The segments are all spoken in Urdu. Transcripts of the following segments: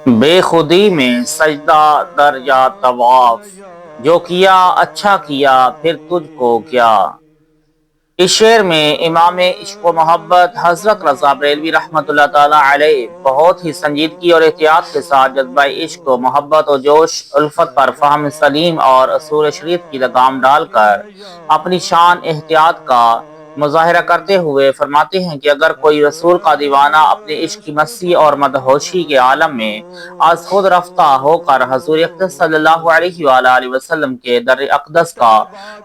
بے خودی میں سجدہ در یا طواف، جو کیا اچھا کیا پھر تجھ کو کیا۔ اس شعر میں امام عشق و محبت حضرت رضا بریلوی رحمۃ اللہ تعالی علیہ بہت ہی سنجیدگی اور احتیاط کے ساتھ جذبہ عشق و محبت و جوش الفت پر فہم سلیم اور اصول شریعت کی لگام ڈال کر اپنی شان احتیاط کا مظاہرہ کرتے ہوئے فرماتے ہیں کہ اگر کوئی رسول کا دیوانہ اپنے عشق کی مستی اور مدہوشی کے عالم میں از خود رفتہ ہو کر حضور اقدس صلی اللہ علیہ وآلہ وسلم کے در اقدس کا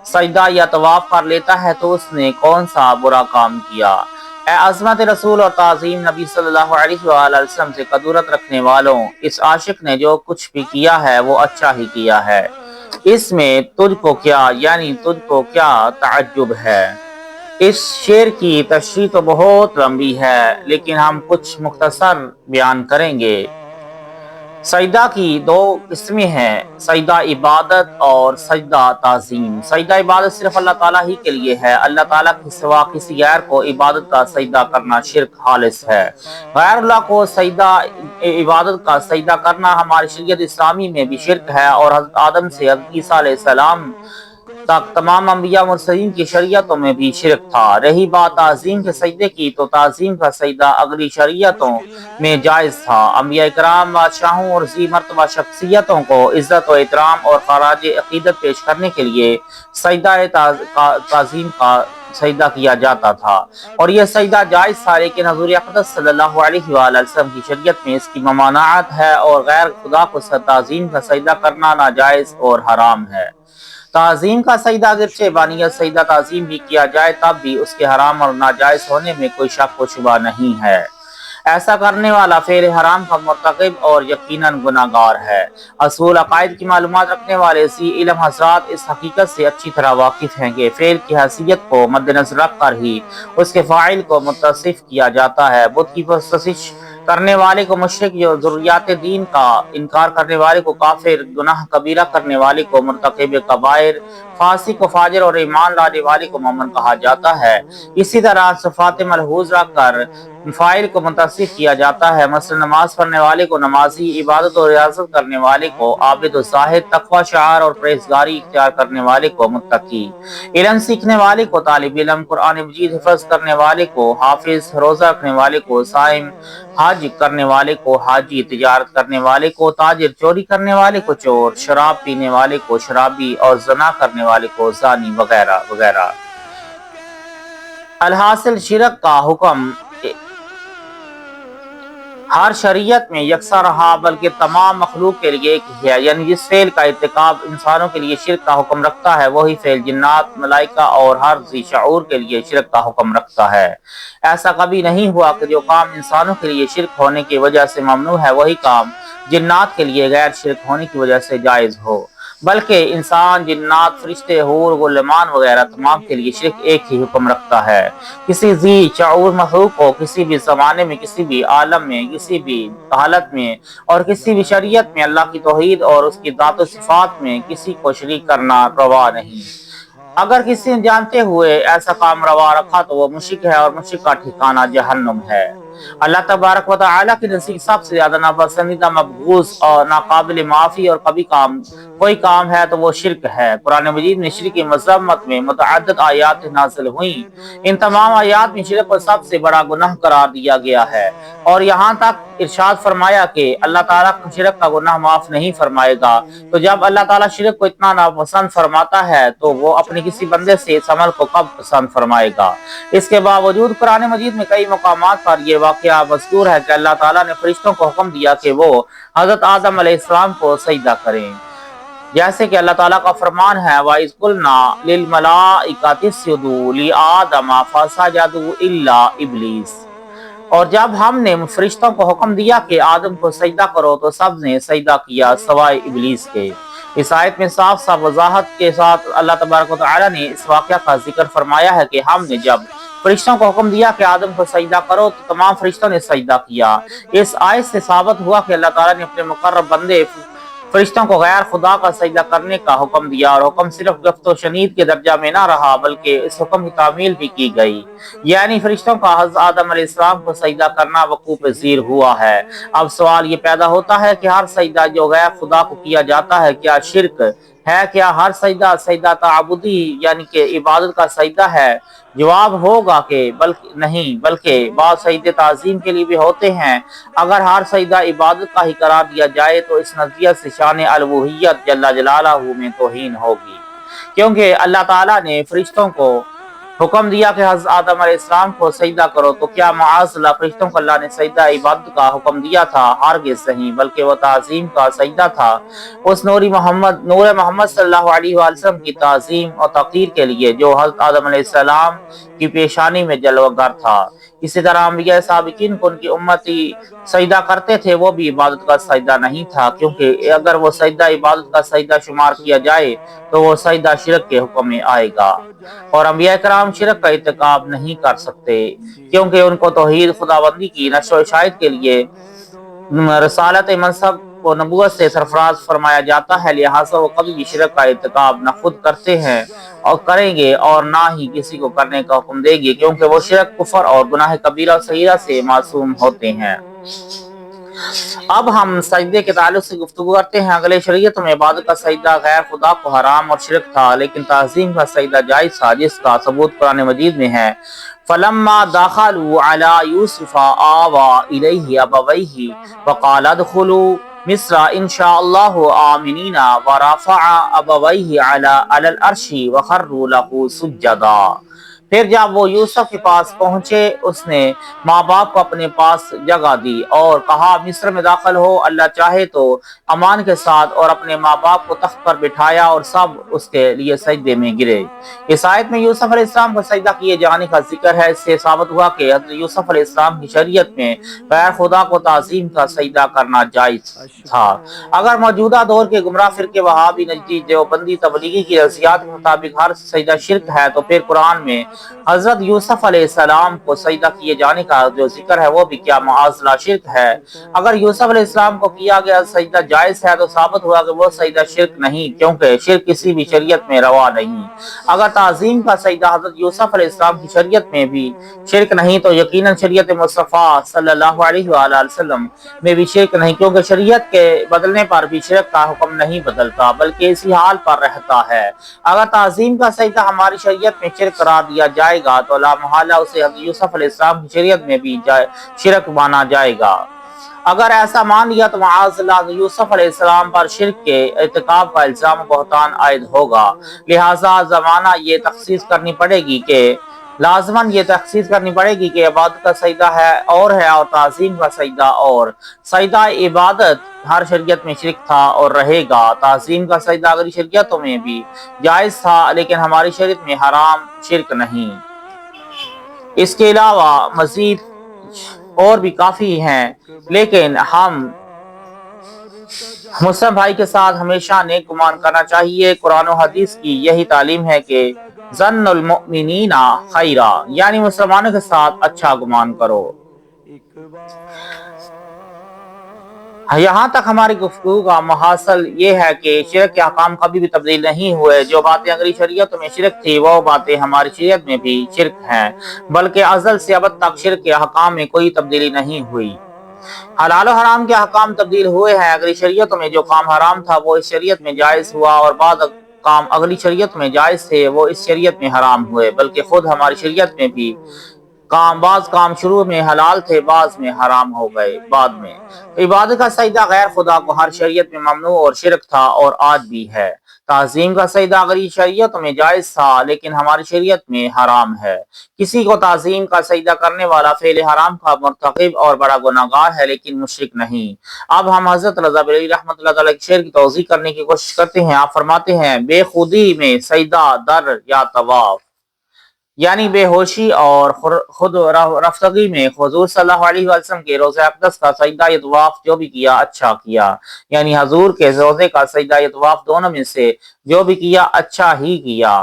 سجدہ یا طواف کر لیتا ہے تو اس نے کون سا برا کام کیا۔ اے عظمت رسول اور تعظیم نبی صلی اللہ علیہ وآلہ وسلم سے قدورت رکھنے والوں، اس عاشق نے جو کچھ بھی کیا ہے وہ اچھا ہی کیا ہے، اس میں تجھ کو کیا یعنی تجھ کو کیا تعجب ہے۔ اس شعر کی تشریح تو بہت لمبی ہے لیکن ہم کچھ مختصر بیان کریں گے۔ سجدہ کی دو قسمیں ہیں، سجدہ عبادت اور سجدہ تعظیم۔ سجدہ عبادت صرف اللہ تعالیٰ ہی کے لیے ہے، اللہ تعالیٰ کے سوا کسی غیر کو عبادت کا سجدہ کرنا شرک خالص ہے۔ غیر اللہ کو سجدہ عبادت کا سجدہ کرنا ہماری شریعت اسلامی میں بھی شرک ہے اور حضرت آدم سے حضرت عیسیٰ علیہ السلام تک تمام انبیاء مرسلین کی شریعتوں میں بھی شرک تھا۔ رہی بات تعظیم کے سجدے کی تو تعظیم کا سجدہ اگلی شریعتوں میں جائز تھا۔ انبیاء کرام بادشاہوں اور ذی مرتبہ شخصیتوں کو عزت و احترام اور خراج عقیدت پیش کرنے کے لیے سجدہ تعظیم کا سجدہ کیا جاتا تھا اور یہ سجدہ جائز تھا، لیکن حضور اقدس صلی اللہ علیہ وآلہ وسلم کی شریعت میں اس کی ممانعت ہے اور غیر خدا کو تعظیم کا سجدہ کرنا ناجائز اور حرام ہے۔ تعظیم کا سجدہ اگرچہ بانیت سجدہ تعظیم بھی کیا جائے تب بھی اس کے حرام اور ناجائز ہونے میں کوئی شک و شبہ نہیں ہے۔ ایسا کرنے والا فعل حرام کا مرتکب اور یقیناً گناہ گار ہے۔ اصول عقائد کی معلومات رکھنے والے ذی علم حضرات اس حقیقت سے اچھی طرح واقف ہیں کہ فعل کی حیثیت کو مد نظر رکھ کر ہی اس کے فاعل کو متصف کیا جاتا ہے۔ بت کی پرستش کرنے والے کو مشرک، ضروریات دین کا انکار کرنے والے کو کافر، گناہ کبیرہ کرنے والے کو مرتکب کبائر، فاسق و فاجر اور ایمان لانے والے کو مومن کہا جاتا ہے۔ اسی طرح صفات ملحوظ رکھ کر فاعل کو متصف کیا جاتا ہے، مثلا نماز پڑھنے والے کو نمازی، عبادت اور ریاضت کرنے والے کو عابد و زاہد، تقوی شعار اور پرہیزگاری اختیار کرنے والے کو متقی، علم سیکھنے والے کو طالب علم، قرآن مجید حفظ کرنے والے کو حافظ، روزہ رکھنے والے کو صائم، حج کرنے والے کو حاجی، تجارت کرنے والے کو تاجر، چوری کرنے والے کو چور، شراب پینے والے کو شرابی اور زنا کرنے والے کو زانی وغیرہ وغیرہ۔ الحاصل شرک کا حکم ہر شریعت میں یکساں رہا بلکہ تمام مخلوق کے لیے ایک ہی ہے، یعنی جس فعل کا ارتکاب انسانوں کے لیے شرک کا حکم رکھتا ہے وہی فعل جنات، ملائکہ اور ہر ذی شعور کے لیے شرک کا حکم رکھتا ہے۔ ایسا کبھی نہیں ہوا کہ جو کام انسانوں کے لیے شرک ہونے کی وجہ سے ممنوع ہے وہی کام جنات کے لیے غیر شرک ہونے کی وجہ سے جائز ہو، بلکہ انسان، جنات، فرشتے، حور، غلمان وغیرہ تمام کے لیے شرک ایک ہی حکم رکھتا ہے۔ کسی ذی شعور مخلوق کو کسی بھی زمانے میں، کسی بھی عالم میں، کسی بھی حالت میں اور کسی بھی شریعت میں اللہ کی توحید اور اس کی ذات و صفات میں کسی کو شریک کرنا روا نہیں۔ اگر کسی نے جانتے ہوئے ایسا کام روا رکھا تو وہ مشرک ہے اور مشرک کا ٹھکانہ جہنم ہے۔ اللہ تبارک و تعالیٰ کے نزدیک سب سے زیادہ ناپسندیدہ، مبغوض اور ناقابل معافی اور کوئی کام ہے تو وہ شرک ہے۔ قرآن مجید میں شرک کی مذمت میں متعدد آیات نازل ہوئیں، ان تمام آیات میں شرک کو سب سے بڑا گناہ قرار دیا گیا ہے اور یہاں تک ارشاد فرمایا کہ اللہ تعالیٰ شرک کا گناہ معاف نہیں فرمائے گا۔ تو جب اللہ تعالیٰ شرک کو اتنا ناپسند فرماتا ہے تو وہ اپنے کسی بندے سے اس عمل کو کب پسند فرمائے گا؟ اس کے باوجود قرآن مجید میں کئی مقامات پر یہ واقعہ مذکور ہے کہ اللہ تعالیٰ نے فرشتوں کو حکم دیا کہ وہ حضرت آدم علیہ السلام کو سجدہ کریں، جیسے کہ اللہ تعالیٰ کا فرمان ہے وَإِذْ قُلْنَا لِلْمَلَائِكَةِ اسْجُدُوا لِآدَمَ فَسَجَدُوا إِلَّا إِبْلِيسَ، اور جب ہم نے فرشتوں کو حکم دیا کہ آدم کو سجدہ کرو تو سب نے سجدہ کیا سوائے ابلیس کے۔ اس آیت میں صاف صاف وضاحت کے ساتھ اللہ تبارک و تعالیٰ نے اس واقعہ کا ذکر فرمایا ہے کہ ہم نے جب فرشتوں کو حکم دیا کہ آدم کو سجدہ کرو تو تمام فرشتوں نے سجدہ کیا۔ اس آیت سے ثابت ہوا کہ اللہ تعالیٰ نے اپنے مقرب بندے فرشتوں کو غیر خدا کا سجدہ کرنے کا حکم دیا، اور حکم صرف گفت و شنید کے درجہ میں نہ رہا بلکہ اس حکم کی تعمیل بھی کی گئی، یعنی فرشتوں کا حضرت آدم علیہ السلام کو سجدہ کرنا وقوع پذیر ہوا ہے۔ اب سوال یہ پیدا ہوتا ہے کہ ہر سجدہ جو غیر خدا کو کیا جاتا ہے کیا شرک ہے؟ کیا ہر سجدہ سجدہ تعبدی یعنی کہ عبادت کا سجدہ ہے؟ جواب ہوگا کہ نہیں، بلکہ بعض سجدے تعظیم کے لیے بھی ہوتے ہیں۔ اگر ہر سجدہ عبادت کا ہی قرار دیا جائے تو اس نظریت سے شان الوہیت جل جلالہ میں توہین ہوگی، کیونکہ اللہ تعالیٰ نے فرشتوں کو حکم دیا کہ حضرت آدم علیہ السلام کو سجدہ کرو، تو کیا معاذ اللہ فرشتوں کو اللہ نے سجدہ عبادت کا حکم دیا تھا؟ ہرگز نہیں، بلکہ وہ تعظیم کا سجدہ تھا، اس نور محمد صلی اللہ علیہ وسلم کی تعظیم اور توقیر کے لیے جو حضرت آدم علیہ السلام کی پیشانی میں جلوہ گر تھا۔ اسی طرح انبیاء سابقین کو ان کی امتی سجدہ کرتے تھے، وہ بھی عبادت کا سجدہ نہیں تھا، کیونکہ اگر وہ سجدہ عبادت کا سجدہ شمار کیا جائے تو وہ سجدہ شرک کے حکم میں آئے گا، اور انبیاء کرام شرک کا ارتکاب نہیں کر سکتے، کیونکہ ان کو توحید خداوندی کی نشر و اشاعت کے لیے رسالت منصب کو نبوت سے سرفراز فرمایا جاتا ہے، لہٰذا وہ کبھی بھی شرک کا ارتکاب نہ خود کرتے ہیں اور کریں گے اور نہ ہی کسی کو کرنے کا حکم دیں گے، کیونکہ وہ شرک، کفر اور گناہ کبیرہ اور صغیرہ سے معصوم ہوتے ہیں۔ اب ہم سجدے کے تعلق سے گفتگو کرتے ہیں۔ اگلے شریعت میں عبادت کا سجدہ غیر خدا کو حرام اور شرک تھا، لیکن تعظیم کا سجدہ جائز تھا، جس کا ثبوت قرآن مجید میں ہے۔ فَلَمَّا دَخَلُوا عَلَى يُوسُفَ آوَى إِلَيْهِ أَبَوَيْهِ وَقَالَ ادْخُلُوا مصر إِن شَاءَ اللَّهُ آمِنِينَ وَرَفَعَ أَبَوَيْهِ عَلَى الْعَرْشِ وَخَرُّوا لَهُ سُجَّدًا۔ پھر جب وہ یوسف کے پاس پہنچے، اس نے ماں باپ کو اپنے پاس جگہ دی اور کہا مصر میں داخل ہو، اللہ چاہے تو امان کے ساتھ، اور اپنے ماں باپ کو تخت پر بٹھایا اور سب اس کے لیے سجدے میں گرے۔ اس آیت میں یوسف علیہ السلام کو سجدہ کیے جانے کا ذکر ہے۔ اس سے ثابت ہوا کہ حضرت یوسف علیہ السلام کی شریعت میں غیر خدا کو تعظیم کا سجدہ کرنا جائز تھا۔ اگر موجودہ دور کے گمراہ فرقے وہابی، نجدی، دیوبندی، تبلیغی کی نظریات کے مطابق ہر سجدہ شرک ہے، تو پھر قرآن میں حضرت یوسف علیہ السلام کو سجدہ کیے جانے کا جو ذکر ہے وہ بھی کیا معاذ اللہ شرک ہے؟ اگر یوسف علیہ السلام کو کیا گیا سجدہ جائز ہے تو ثابت ہوا کہ وہ سجدہ شرک نہیں، کیونکہ شرک کسی بھی شریعت میں روا نہیں۔ اگر تعظیم کا سجدہ حضرت یوسف علیہ السلام کی شریعت میں بھی شرک نہیں تو یقیناً شریعت مصطفیٰ صلی اللہ علیہ وآلہ وسلم میں بھی شرک نہیں، کیونکہ شریعت کے بدلنے پر بھی شرک کا حکم نہیں بدلتا بلکہ اسی حال پر رہتا ہے۔ اگر تعظیم کا سجدہ ہماری شریعت میں شرک قرار دیا جائے گا تو لا محالہ اسے حضرت یوسف علیہ السلام کی شریعت میں بھی شرک مانا جائے گا۔ اگر ایسا مان لیا تو معاذ اللہ حضرت یوسف علیہ السلام پر شرک کے ارتکاب کا الزام و بہتان عائد ہوگا، لہٰذا لازماً یہ تخصیص کرنی پڑے گی کہ عبادت کا سجدہ اور تعظیم کا سجدہ اور۔ سجدہ عبادت ہر شریعت میں شرک تھا اور رہے گا۔ تعظیم کا سجدہ اگلی شریعتوں میں بھی جائز تھا، لیکن ہماری شریعت میں حرام، شرک نہیں۔ اس کے علاوہ مزید اور بھی کافی ہیں، لیکن ہم مسلم بھائی کے ساتھ ہمیشہ نیک گمان کرنا چاہیے۔ قرآن و حدیث کی یہی تعلیم ہے کہ ظن المؤمنین خیرا، یعنی مسلمانوں کے ساتھ اچھا گمان کرو۔ یہاں تک ہماری گفتگو کا محاصل یہ ہے کہ شرک کے احکام کبھی بھی تبدیل نہیں ہوئے۔ جو باتیں اگلی شریعتوں میں شرک تھی وہ باتیں ہماری شریعت میں بھی شرک ہیں، بلکہ ازل سے ابد تک شرک کے احکام میں کوئی تبدیلی نہیں ہوئی۔ حلال و حرام کے احکام تبدیل ہوئے ہیں۔ اگلی شریعتوں میں جو کام حرام تھا وہ اس شریعت میں جائز ہوا، اور بعض کام اگلی شریعت میں جائز تھے وہ اس شریعت میں حرام ہوئے، بلکہ خود ہماری شریعت میں بھی بعض کام شروع میں حلال تھے، بعض میں حرام ہو گئے بعد میں۔ عبادت کا سجدہ غیر خدا کو ہر شریعت میں ممنوع اور شرک تھا اور آج بھی ہے۔ تعظیم کا سجدہ اگلی شریعتوں میں جائز تھا، لیکن ہماری شریعت میں حرام ہے۔ کسی کو تعظیم کا سجدہ کرنے والا فعل حرام کا مرتکب اور بڑا گناہگار ہے، لیکن مشرک نہیں۔ اب ہم حضرت رضا بریلوی رحمۃ اللہ تعالیٰ کے شعر کی توضیح کرنے کی کوشش کرتے ہیں۔ آپ فرماتے ہیں بے خودی میں سجدہ در یا طواف، یعنی بے ہوشی اور خود رفتگی میں حضور صلی اللہ علیہ وسلم کے روضہ اقدس کا سجدہ یا طواف جو بھی کیا اچھا کیا، یعنی حضور کے روضے کا سجدہ یا طواف دونوں میں سے جو بھی کیا اچھا ہی کیا۔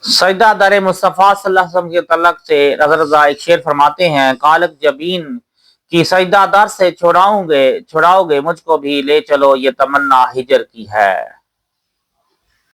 سجدہ در مصطفیٰ صلی اللہ علیہ وسلم کے تعلق سے رضا رضا ایک شعر فرماتے ہیں، کالک جبین کی سجدہ در سے چھڑاؤ گے مجھ کو بھی، لے چلو یہ تمنا ہجر کی ہے۔